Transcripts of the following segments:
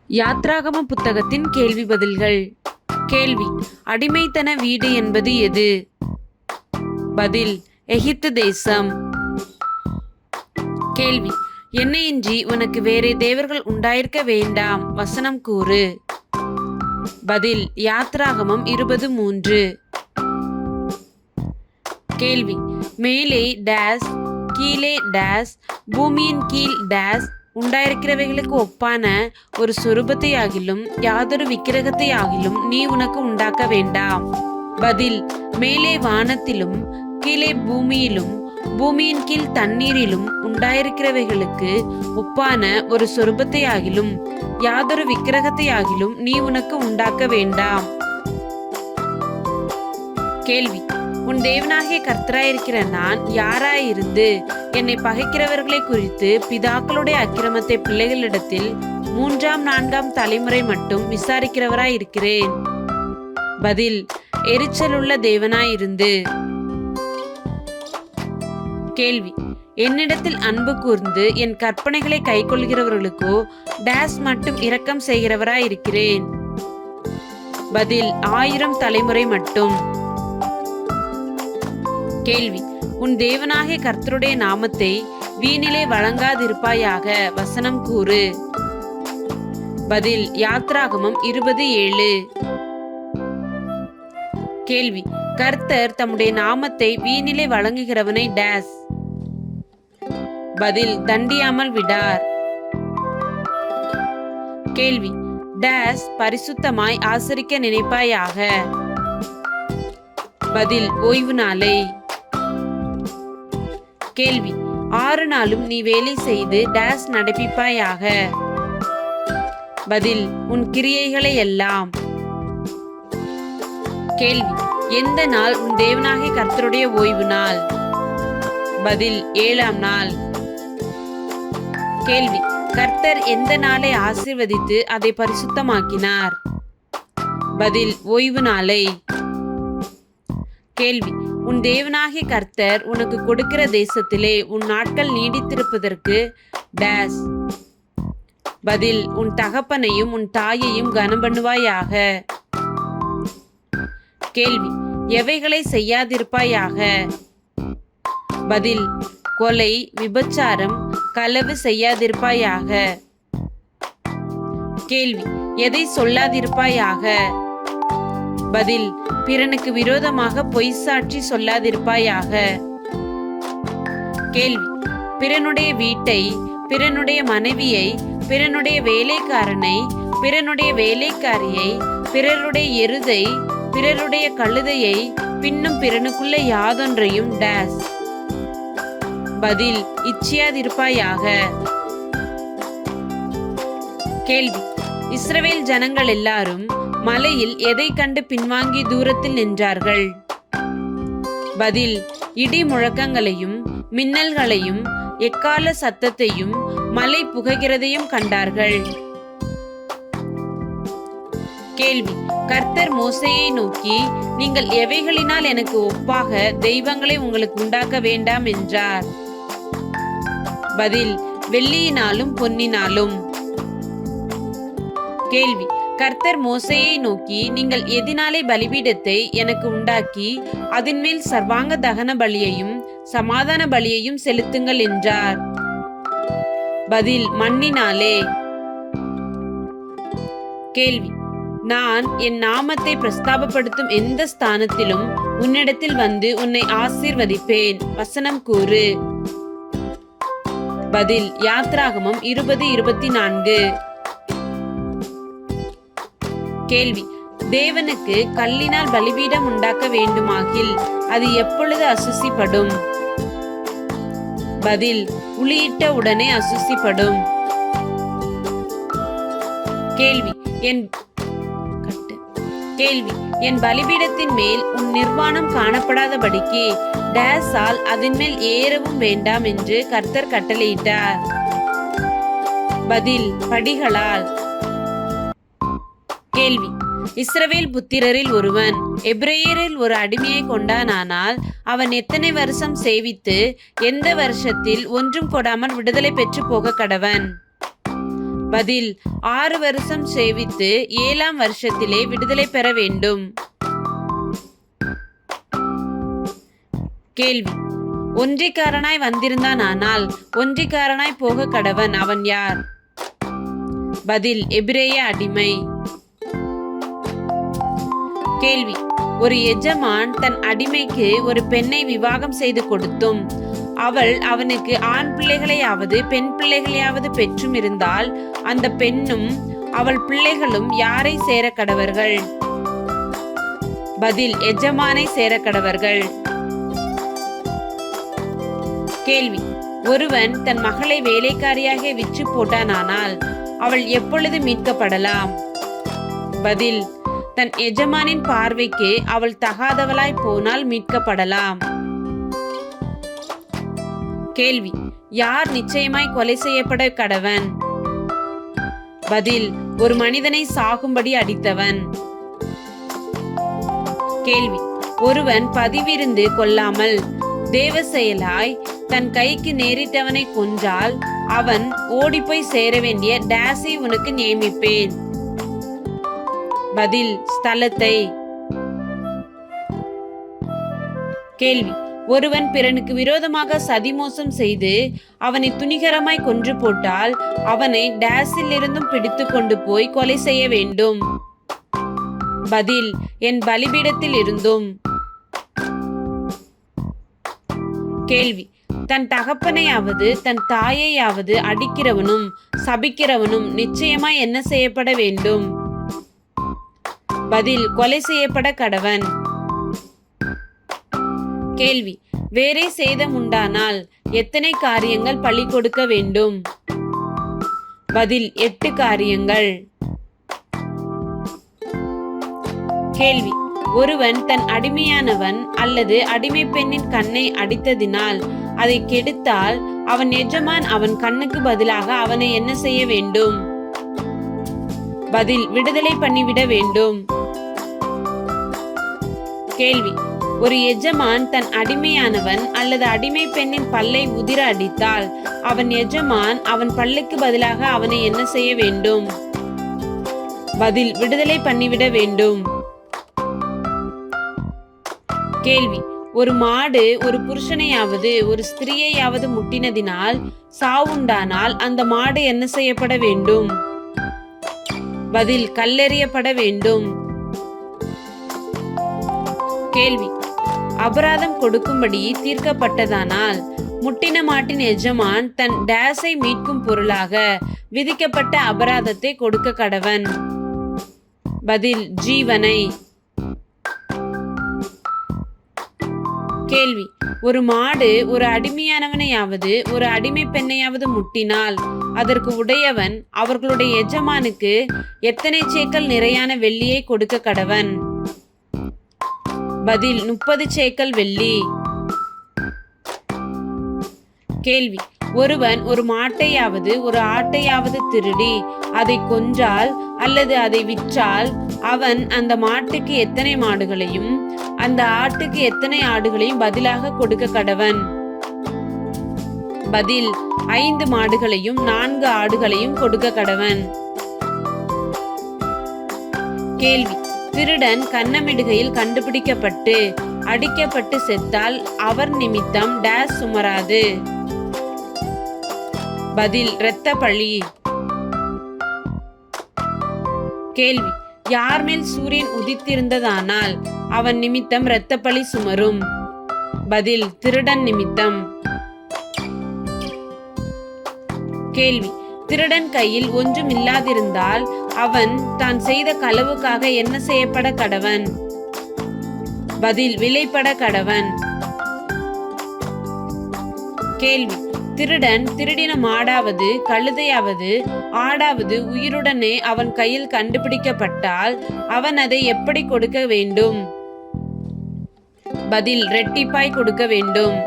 யாத்ராகம புத்தகத்தின் கேள்வி பதில்கள். கேள்வி: அடிமைத்தன வீடு என்பது எது? பதில்: எகிப்து தேசம். கேள்வி: என்னையின்றி உனக்கு வேறே தேவர்கள் உண்டாயிருக்க வேண்டாம், வசனம் கூறு. பதில்: யாத்ராகமம் 20:3. கேள்வி: மேலே டேஸ், கீழே டேஸ், பூமியின் கீழ் டேஸ் உண்டாயிருக்கிறவைகளுக்கு ஒப்பான ஒரு சொரூபத்தை ஆகிலும் யாதொரு விக்கிரகத்தை ஆகிலும் நீ உனக்கு உண்டாக்க வேண்டாம். பதில்: மேலே வானத்திலும் கீழே பூமியிலும் பூமியின் கீழ் தண்ணீரிலும் உண்டாயிருக்கிறவைகளுக்கு ஒப்பான ஒரு சொரூபத்தை ஆகிலும் யாதொரு விக்கிரகத்தை ஆகிலும் நீ உனக்கு உண்டாக்க வேண்டாம். கேள்வி: உன் தேவனாகிய கர்த்தராயிருக்கிற நான் யாராயிருந்து என்னை பகைக்கிறவர்களை குறித்து பிதாக்களுடைய அக்கிரமத்தை பிள்ளைகளிடத்தில் 3ஆம் 4ஆம் தலைமுறை மட்டும் விசாரிக்கிறவராயிருக்கிறேன். பதில்: எரிச்சலுள்ள தேவனாயிருந்து. கேள்வி: என்னிடத்தில் அன்பு கூர்ந்து என் கற்பனைகளை கைக்கொள்கிறவர்களுக்கோ டேஸ் மட்டும் இரக்கம் செய்கிறவராயிருக்கிறேன். பதில்: 1000 தலைமுறை மட்டும். கேள்வி: உன் தேவனாகிய கர்த்தருடைய நாமத்தை வீணிலே வழங்காதிருப்பாயாக, வசனம் கூறு. பதில்: யாத்ராகமம் 20:7. கேள்வி: கர்த்தர் தம்முடைய நாமத்தை வீணிலே வழங்குகிறவனை டேஸ். பதில்: தண்டியாமல் விடார். கேள்வி: டேஸ் பரிசுத்தமாய் ஆசரிக்க நினைப்பாயாக. பதில்: ஓய்வு நாளை. கேள்வி: 6 நாளும் நீ வேலை செய்து டேஸ் நடப்பிப்பாயாக. பதில்: உன் கிரியைகளை எல்லாம். கேள்வி: எந்த நாள் உன் தேவனாகிய கர்த்தருடைய ஓய்வு நாள்? பதில்: 7ஆம் நாள். கேள்வி: கர்த்தர் எந்த நாளை ஆசீர்வதித்து அதை பரிசுத்தமாக்கினார்? பதில்: ஓய்வு நாளை. கேள்வி: உன் தேவனாகிய கர்த்தர் உனக்கு கொடுக்கிற தேசத்திலே உன் நாட்கள் நீடித்திருப்பதற்கு டேஸ். பதில்: உன் தகப்பனையும் உன் தாயையும் கனம் பண்ணுவாயாக. கேள்வி: எவைகளை செய்யாதிருப்பாயாக? பதில்: கொலை, விபச்சாரம், களவு செய்யாதிருப்பாயாக. கேள்வி: எதை சொல்லாதிருப்பாயாக? பதில்: பிறனுக்கு விரோதமாக பொய் சாட்சி சொல்லாதிருப்பாயாக. கேள்வி: பிறனுடைய வீட்டை, பிறனுடைய மனைவியை, பிறனுடைய வேலைக்காரனை, பிறனுடைய வேலைக்காரியை, பிறருடைய எருதை, பிறருடைய கழுதையை, பின்னும் பிறனுக்குள்ள யாதொன்றையும் டேஸ். பதில்: இச்சியாதிருப்பாயாக. கேள்வி: இஸ்ரவேல் ஜனங்கள் எல்லாரும் மலையில் எதை கண்டு பின்வாங்கி தூரத்தில் நின்றார்கள்? பதில்: இடி முழக்கங்களையும் மின்னல்களையும் எக்கால சத்தத்தையும் மலை புகைகிறதையும் கண்டார்கள். கேள்வி: கர்த்தர் மோசேயை நோக்கி, நீங்கள் எவைகளினால் எனக்கு ஒப்பாக தெய்வங்களை உங்களுக்கு உண்டாக்க வேண்டாம் என்றார்? பதில்: வெள்ளியினாலும் பொன்னினாலும். கேள்வி: கர்த்தர் மோசேயை நோக்கி, நீங்கள் எதினாலே பலிபீடத்தை எனக்கு உண்டாக்கி அதன் மேல் சர்வாங்க தகன பலியையும் சமாதான பலியையும் செலுத்துங்கள் என்றார்? பதில்: மண்ணினாலே. கேள்வி: நான் என் நாமத்தை பிரஸ்தாபப்படுத்தும் எந்த ஸ்தானத்திலும் உன்னிடத்தில் வந்து உன்னை ஆசீர்வதிப்பேன், வசனம் கூறு. பதில்: யாத்ராகமம் 20:24. கேள்வி: தேவனுக்கு கல்லினால் பலிபீடம் உண்டாக்க வேண்டுமாகில் அது எப்பொழுது அசுசிப்படும்? பதில்: உளியிட்ட உடனே அசுசிப்படும். கேள்வி: என் பலிபீடத்தின் மேல் உன் நிர்வாணம் காணப்படாதபடிக்கு டேஸால் அதன் மேல் ஏறவும் வேண்டாம் என்று கர்த்தர் கட்டளையிட்டார்? பதில்: படிகளால். கேள்வி: இஸ்ரவேல் புத்திரரில் ஒருவன் எபிரேயரில் ஒரு அடிமையை கொண்டானால் அவன் எத்தனை வருஷம் சேவித்து எந்த வருஷத்தில் ஒன்றும் கொடாமல் விடுதலை பெற்று போக கடவன்? பதில் 6 வருஷம் சேவித்து 7ஆம் வருஷத்திலே விடுதலை பெற வேண்டும். கேள்வி: ஒன்றிக்காரனாய் வந்திருந்தான், ஆனால் ஒன்றிக்காரனாய் போக கடவன், அவன் யார்? பதில்: எபிரேய அடிமை. கேள்வி: ஒரு எஜமான் தன் அடிமைக்கு ஒரு பெண்ணை விவாகம் செய்து கொடுத்தும் அவள் அவனுக்கு ஆண் பிள்ளைகளையாவது பெண் பிள்ளைகளையாவது பெற்றும் இருந்தால் அந்த பெண்ணும் அவள் பிள்ளைகளும் யாரை சேர கடவர்கள்? பதில்: எஜமானை சேர கடவர்கள். கேள்வி: ஒருவன் தன் மகளை வேலைக்காரியாக விற்று போட்டானால் அவள் எப்பொழுது மீட்கப்படலாம்? பதில்: தன் எஜமானின் பார்வைக்கு அவள் தகாதவளாய் போனால் மீட்கப்படலாம். கேள்வி: யார் நிச்சயமாய் கொலை செய்யப்பட கடவன்? பதில்: ஒரு மனிதனை சாகும்படி அடித்தவன். கேள்வி: ஒருவன் பதிவிருந்து கொள்ளாமல் தேவ செயலாய் தன் கைக்கு நேரிட்டவனை கொன்றால் அவன் ஓடிப்போய் சேர வேண்டிய டேஸை உனக்கு நியமிப்பேன். பதில்: ஸ்தலத்தை. கேள்வி: ஒருவன் பிறனுக்கு விரோதமாக சதிமோசம் செய்து அவனை துணிகரமாய் கொன்று போட்டால் அவனை டேஸில் இருந்தும் பிடித்து கொண்டு போய் கொலை செய்ய வேண்டும். பதில்: என் பலிபீடத்தில் இருந்தும். கேள்வி: தன் தகப்பனையாவது தன் தாயையாவது அடிக்கிறவனும் சபிக்கிறவனும் நிச்சயமாய் என்ன செய்யப்பட வேண்டும்? பதில்: கொலை செய்யப்பட கடவன். கேள்வி: வேறே சேதம் உண்டானால் எத்தனை காரியங்கள் பழி கொடுக்க வேண்டும்? பதில்: 8 காரியங்கள். கேள்வி: ஒருவன் தன் அடிமையானவன் அல்லது அடிமை பெண்ணின் கண்ணை அடித்ததினால் அதை கெடுத்தால் அவன் எஜமான் அவன் கண்ணுக்கு பதிலாக அவனை என்ன செய்ய வேண்டும்? பதில்: விடுதலை பண்ணிவிட வேண்டும். கேள்வி: ஒரு எஜமான் தன் அடிமையானவன் அல்லது அடிமை பெண்ணின் பல்லை உதிர அடித்தால் அவன் எஜமான் அவன் பல்லுக்கு பதிலாக அவனை என்ன செய்ய வேண்டும்? பதில்: விடுதலை பண்ணிவிட வேண்டும். கேள்வி: ஒரு மாடு ஒரு புருஷனையாவது ஒரு ஸ்திரீயையாவது முட்டினதினால் சாவுண்டானால் அந்த மாடு என்ன செய்யப்பட வேண்டும்? பதில்: கல்லெறியப்பட வேண்டும். கேள்வி: அபராதம் கொடுக்கும்படி தீர்க்கப்பட்டதானால் முட்டின மாட்டின் எஜமான் தன் டேஸை மீட்கும் பொருளாக விதிக்கப்பட்ட அபராதத்தை கொடுக்க கடவன். பதில்: ஜீவனை. கேள்வி: ஒரு மாடு ஒரு அடிமையானவனையாவது ஒரு அடிமை பெண்ணையாவது முட்டினால் அதற்கு உடையவன் அவர்களுடைய எஜமானுக்கு எத்தனை சேக்கல் நிறையான வெள்ளியை கொடுக்க கடவன்? பதில்: 30 சேக்கல் வெள்ளி. கேள்வி: ஒருவன் ஒரு மாட்டையாவது ஒரு ஆட்டையாவது திருடி அதை கொன்றால் அல்லது அதை விற்றால் அவன் அந்த மாட்டுக்கு எத்தனை மாடுகளையும் அந்த ஆட்டுக்கு எத்தனை ஆடுகளையும் பதிலாக கொடுக்க கடவன்? பதில்: 5 மாடுகளையும் 4 ஆடுகளையும் கொடுக்க கடவன். கேள்வி: திருடன் கன்னமிடுகையில் கண்டுபிடிக்கப்பட்டு அடிக்கப்பட்டு செத்தால் அவர் நிமித்தம் டேஸ் சுமராது. பதில்: இரத்த பழி. கேள்வி: யார் மேல் சூரியன் உதித்திருந்ததானால் அவன் நிமித்தம் இரத்த பழி சுமரும்? பதில்: திருடன் நிமித்தம். கேள்வி: திருடன் கையில் ஒன்றும் இல்லாதிருந்தால் அவன் தான் செய்த களவுக்காக என்ன செய்யப்பட கடவன்? பதில்: விலைப்பட கடவன். கேள்வி: திருடன் திருடின மாடாவது கழுதையாவது ஆடாவது உயிருடனே அவன் கையில் கண்டுபிடிக்கப்பட்டால் அவன் அதை எப்படி கொடுக்க வேண்டும்? பதில்: இரட்டிப்பாய் கொடுக்க வேண்டும்.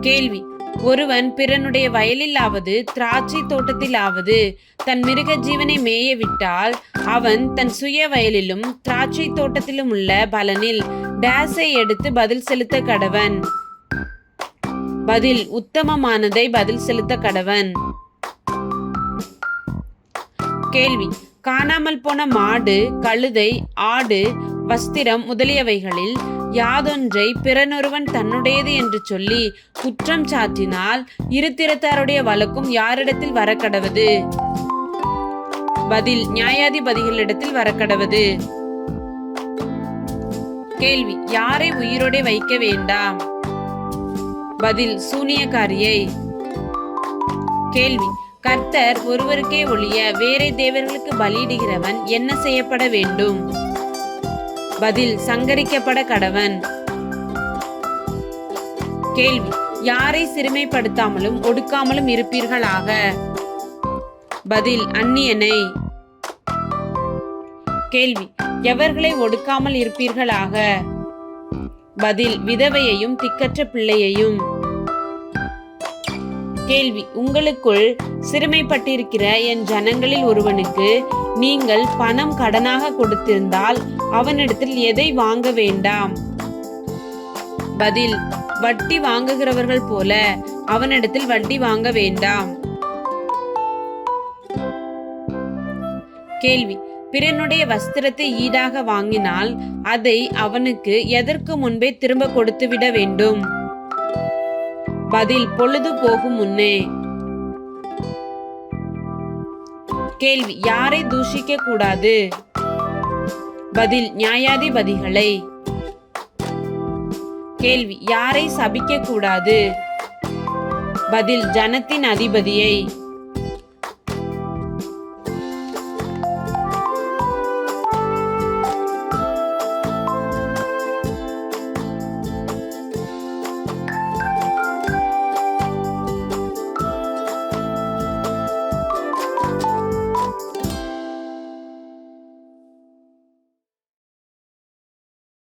கேள்வி: ஒருவன் பிறனுடைய வயலிலாவது திராட்சை தோட்டத்திலாவது தன் மிருக ஜீவனை மேய விட்டால் அவன் தன் சுய வயலிலும் திராட்சை தோட்டத்திலும் உள்ள பலனில் டேஸை எடுத்து பதில் செலுத்த கடவன். பதில்: உத்தமமானதை பதில் செலுத்த கடவன். கேள்வி: காணாமல் போன மாடு, கழுதை, ஆடு, வஸ்திரம் முதலியவைகளில் யாதொன்றை பிறனொருவன் தன்னுடையது என்று சொல்லி குற்றம் சாட்டினால் இரு திறத்தாருடைய வழக்கும் யாரிடத்தில் வரக்கடவது? பதில்: நியாயாதிபதிகளிடத்தில் வரக்கடவது. கேள்வி: யாரை உயிரோடே வைக்க வேண்டாம்? பதில்: சூனியக்காரியை. கேள்வி: கர்த்தர் ஒருவருக்கே ஒழிய வேறே தேவர்களுக்கு பலியிடுகிறவன் என்ன செய்யப்பட வேண்டும்? பதில்: சங்கரிக்கப்பட கடவன். கேள்வி: யாரை சிறுமைப்படுத்தாமலும் ஒடுக்காமலும் இருப்பீர்களாக? பதில்: அந்நியனை. கேள்வி: எவர்களை ஒடுக்காமல் இருப்பீர்களாக? பதில்: விதவையையும் திக்கற்ற பிள்ளையையும். கேள்வி: உங்களுக்குள் சிறுமைப்பட்டிருக்கிற என் ஜனங்களில் ஒருவனுக்கு நீங்கள் பணம் கடனாக கொடுத்திருந்தால் அவனிடத்தில் எதை வாங்க வேண்டாம்? பதில்: வட்டி வாங்குகிறவர்கள் போல அவனிடத்தில் வட்டி வாங்க வேண்டாம். கேள்வி: பிறனுடைய வஸ்திரத்தை ஈடாக வாங்கினால் அதை அவனுக்கு எதற்கு முன்பே திரும்ப கொடுத்துவிட வேண்டும்? பதில்: பொழுது போகும் முன்னே. கேள்வி: யாரை தூஷிக்க கூடாது? பதில்: நியாயாதிபதிகளை. கேள்வி: யாரை சபிக்க கூடாது? பதில்: ஜனத்தின் அதிபதியை.